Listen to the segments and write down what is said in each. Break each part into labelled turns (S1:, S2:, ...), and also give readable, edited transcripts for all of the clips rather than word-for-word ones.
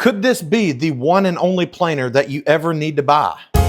S1: Could this be the one and only planer that you ever need to buy? In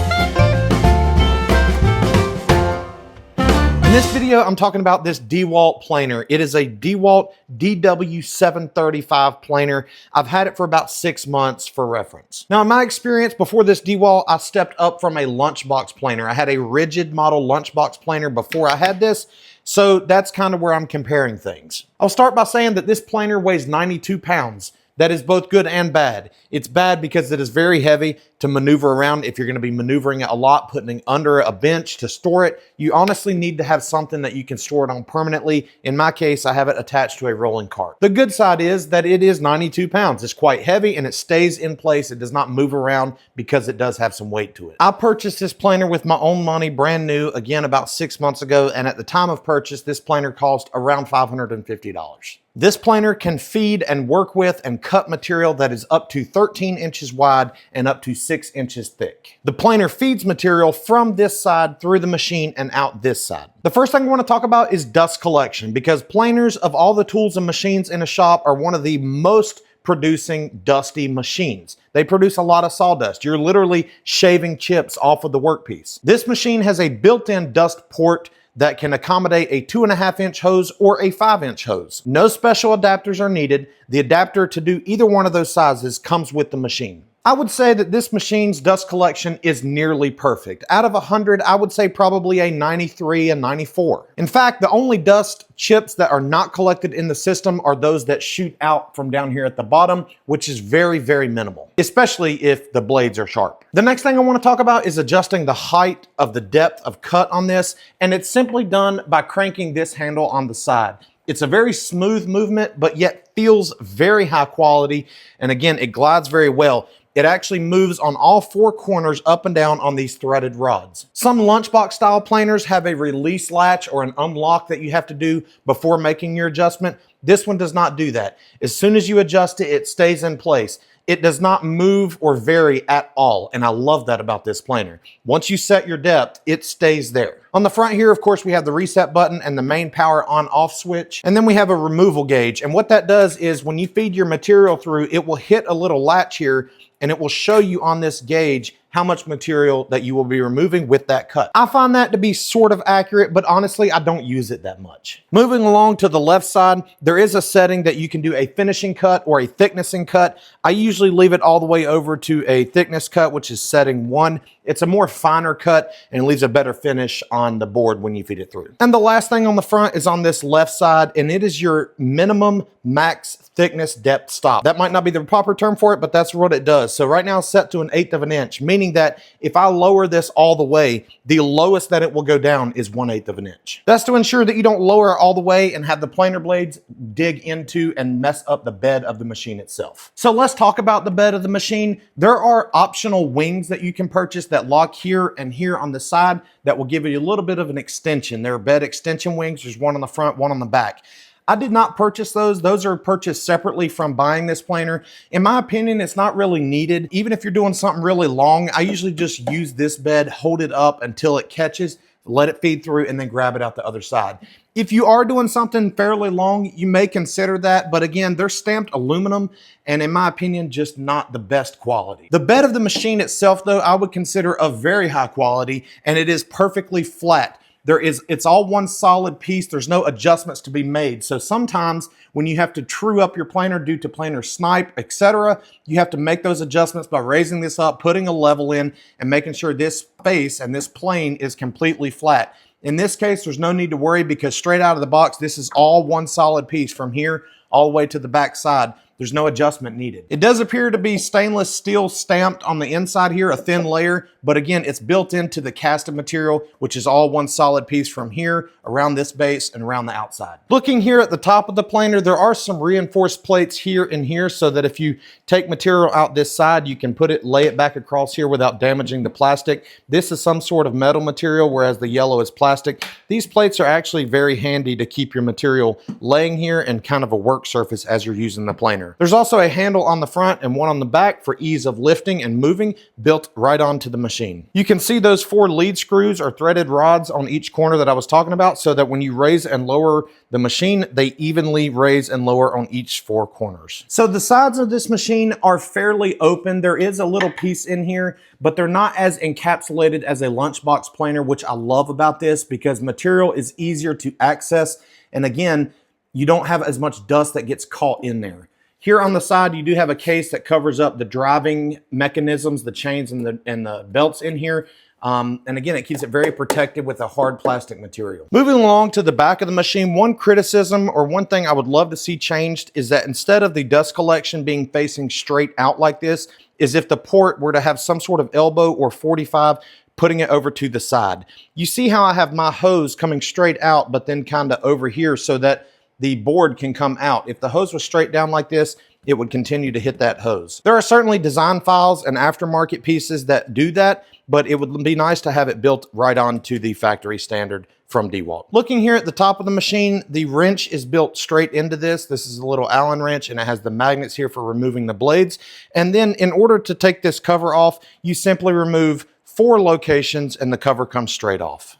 S1: this video, I'm talking about this DeWalt planer. It is a DeWalt DW735 planer. I've had it for about 6 months for reference. Now, in my experience, before this DeWalt, I stepped up from a lunchbox planer. I had a rigid model lunchbox planer before I had this, so that's kind of where I'm comparing things. I'll start by saying that this planer weighs 92 pounds. That is both good and bad. It's bad because it is very heavy to maneuver around. If you're gonna be maneuvering it a lot, putting it under a bench to store it, you honestly need to have something that you can store it on permanently. In my case, I have it attached to a rolling cart. The good side is that it is 92 pounds. It's quite heavy and it stays in place. It does not move around because it does have some weight to it. I purchased this planer with my own money, brand new, again, about 6 months ago. And at the time of purchase, this planer cost around $550. This planer can feed and work with and cut material that is up to 13 inches wide and up to 6 inches thick. The planer feeds material from this side through the machine and out this side. The first thing I want to talk about is dust collection, because planers of all the tools and machines in a shop are one of the most producing dusty machines. They produce a lot of sawdust. You're literally shaving chips off of the workpiece. This machine has a built-in dust port that can accommodate a 2.5-inch hose or a 5-inch hose. No special adapters are needed. The adapter to do either one of those sizes comes with the machine. I would say that this machine's dust collection is nearly perfect. Out of 100, I would say probably a 93 and 94. In fact, the only dust chips that are not collected in the system are those that shoot out from down here at the bottom, which is very, very minimal, especially if the blades are sharp. The next thing I want to talk about is adjusting the height of the depth of cut on this, and it's simply done by cranking this handle on the side. It's a very smooth movement, but yet feels very high quality, and again, it glides very well. It actually moves on all 4 corners up and down on these threaded rods. Some lunchbox style planers have a release latch or an unlock that you have to do before making your adjustment. This one does not do that. As soon as you adjust it, it stays in place. It does not move or vary at all, and I love that about this planer. Once you set your depth, it stays there. On the front here, of course, we have the reset button and the main power on-off switch, and then we have a removal gauge. And what that does is when you feed your material through, it will hit a little latch here, and it will show you on this gauge how much material that you will be removing with that cut. I find that to be sort of accurate, but honestly, I don't use it that much. Moving along to the left side, there is a setting that you can do a finishing cut or a thicknessing cut. I usually leave it all the way over to a thickness cut, which is setting 1. It's a more finer cut and it leaves a better finish on the board when you feed it through. And the last thing on the front is on this left side, and it is your minimum max thickness depth stop. That might not be the proper term for it, but that's what it does. So right now it's set to 1/8 of an inch, meaning that if I lower this all the way, the lowest that it will go down is 1/8 of an inch. That's to ensure that you don't lower it all the way and have the planer blades dig into and mess up the bed of the machine itself. So let's talk about the bed of the machine. There are optional wings that you can purchase that lock here and here on the side that will give you a little bit of an extension. There are bed extension wings. There's one on the front, one on the back. I did not purchase those. Those are purchased separately from buying this planer. In my opinion, it's not really needed. Even if you're doing something really long, I usually just use this bed, hold it up until it catches, let it feed through, and then grab it out the other side. If you are doing something fairly long, you may consider that, but again, they're stamped aluminum, and in my opinion, just not the best quality. The bed of the machine itself, though, I would consider of very high quality, and it is perfectly flat. It's all one solid piece. There's no adjustments to be made. So sometimes when you have to true up your planer due to planer snipe, etc., you have to make those adjustments by raising this up, putting a level in, and making sure this face and this plane is completely flat. In this case, there's no need to worry because straight out of the box, this is all one solid piece from here all the way to the back side. There's no adjustment needed. It does appear to be stainless steel stamped on the inside here, a thin layer, but again, it's built into the casted material, which is all one solid piece from here, around this base, and around the outside. Looking here at the top of the planer, there are some reinforced plates here and here so that if you take material out this side, you can lay it back across here without damaging the plastic. This is some sort of metal material, whereas the yellow is plastic. These plates are actually very handy to keep your material laying here and kind of a work surface as you're using the planer. planer. There's also a handle on the front and one on the back for ease of lifting and moving, built right onto the machine. You can see those 4 lead screws or threaded rods on each corner that I was talking about, so that when you raise and lower the machine, they evenly raise and lower on each 4 corners. So the sides of this machine are fairly open. There is a little piece in here, but they're not as encapsulated as a lunchbox planer, which I love about this because material is easier to access. And again, you don't have as much dust that gets caught in there. Here on the side, you do have a case that covers up the driving mechanisms, the chains and the belts in here. And again, it keeps it very protected with a hard plastic material. Moving along to the back of the machine, one criticism or one thing I would love to see changed is that instead of the dust collection being facing straight out like this, is if the port were to have some sort of elbow or 45 putting it over to the side. You see how I have my hose coming straight out, but then kind of over here so that the board can come out. If the hose was straight down like this, it would continue to hit that hose. There are certainly design files and aftermarket pieces that do that, but it would be nice to have it built right onto the factory standard from DeWalt. Looking here at the top of the machine, the wrench is built straight into this. This is a little Allen wrench and it has the magnets here for removing the blades. And then in order to take this cover off, you simply remove 4 locations and the cover comes straight off.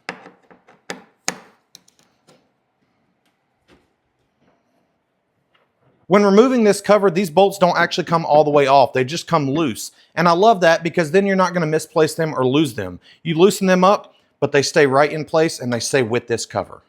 S1: When removing this cover, these bolts don't actually come all the way off. They just come loose. And I love that because then you're not going to misplace them or lose them. You loosen them up, but they stay right in place and they stay with this cover.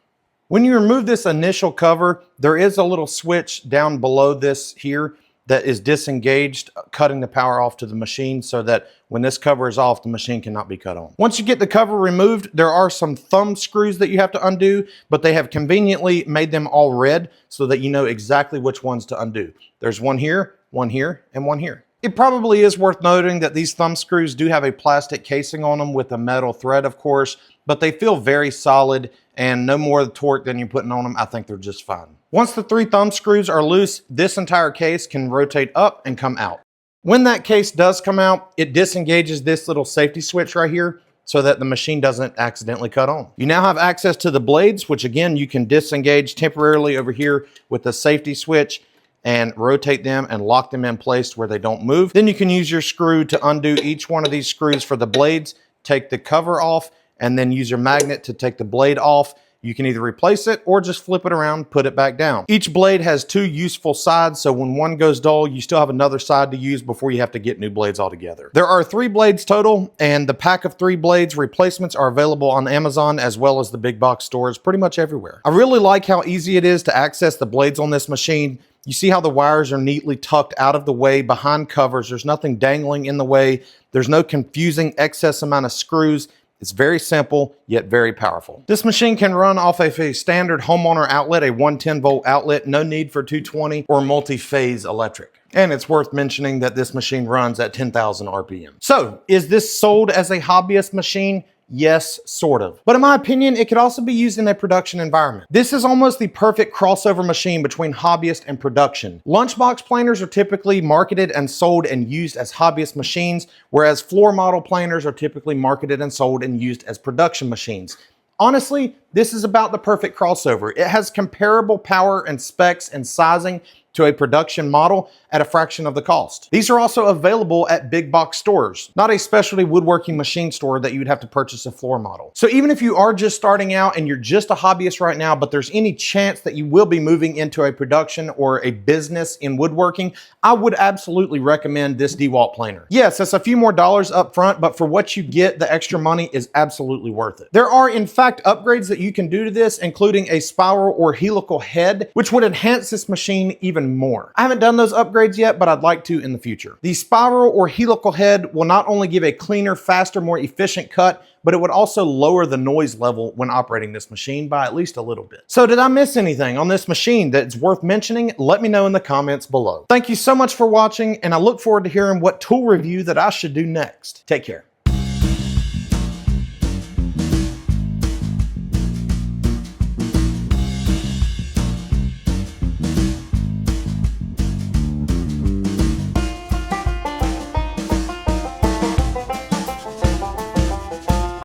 S1: When you remove this initial cover, there is a little switch down below this here that is disengaged, cutting the power off to the machine so that when this cover is off, the machine cannot be cut on. Once you get the cover removed, there are some thumb screws that you have to undo, but they have conveniently made them all red so that you know exactly which ones to undo. There's one here, and one here. It probably is worth noting that these thumb screws do have a plastic casing on them with a metal thread, of course, but they feel very solid and no more torque than you're putting on them. I think they're just fine. Once the 3 thumb screws are loose, this entire case can rotate up and come out. When that case does come out, it disengages this little safety switch right here so that the machine doesn't accidentally cut on. You now have access to the blades, which again, you can disengage temporarily over here with the safety switch and rotate them and lock them in place where they don't move. Then you can use your screw to undo each one of these screws for the blades, take the cover off, and then use your magnet to take the blade off. You can either replace it or just flip it around, put it back down. Each blade has 2 useful sides, so when one goes dull, you still have another side to use before you have to get new blades altogether. There are 3 blades total, and the pack of 3 blades replacements are available on Amazon as well as the big box stores pretty much everywhere. I really like how easy it is to access the blades on this machine. You see how the wires are neatly tucked out of the way behind covers. There's nothing dangling in the way. There's no confusing excess amount of screws. It's very simple, yet very powerful. This machine can run off of a standard homeowner outlet, a 110 volt outlet, no need for 220 or multi-phase electric. And it's worth mentioning that this machine runs at 10,000 RPM. So, is this sold as a hobbyist machine? Yes, sort of. But in my opinion, it could also be used in a production environment. This is almost the perfect crossover machine between hobbyist and production. Lunchbox planers are typically marketed and sold and used as hobbyist machines, whereas floor model planers are typically marketed and sold and used as production machines. Honestly, this is about the perfect crossover. It has comparable power and specs and sizing to a production model at a fraction of the cost. These are also available at big box stores, not a specialty woodworking machine store that you would have to purchase a floor model. So even if you are just starting out and you're just a hobbyist right now, but there's any chance that you will be moving into a production or a business in woodworking, I would absolutely recommend this DeWalt Planer. Yes, it's a few more dollars up front, but for what you get, the extra money is absolutely worth it. There are in fact upgrades that you can do to this, including a spiral or helical head, which would enhance this machine even more. I haven't done those upgrades yet, but I'd like to in the future. The spiral or helical head will not only give a cleaner, faster, more efficient cut, but it would also lower the noise level when operating this machine by at least a little bit. So did I miss anything on this machine that's worth mentioning? Let me know in the comments below. Thank you so much for watching, and I look forward to hearing what tool review that I should do next. Take care.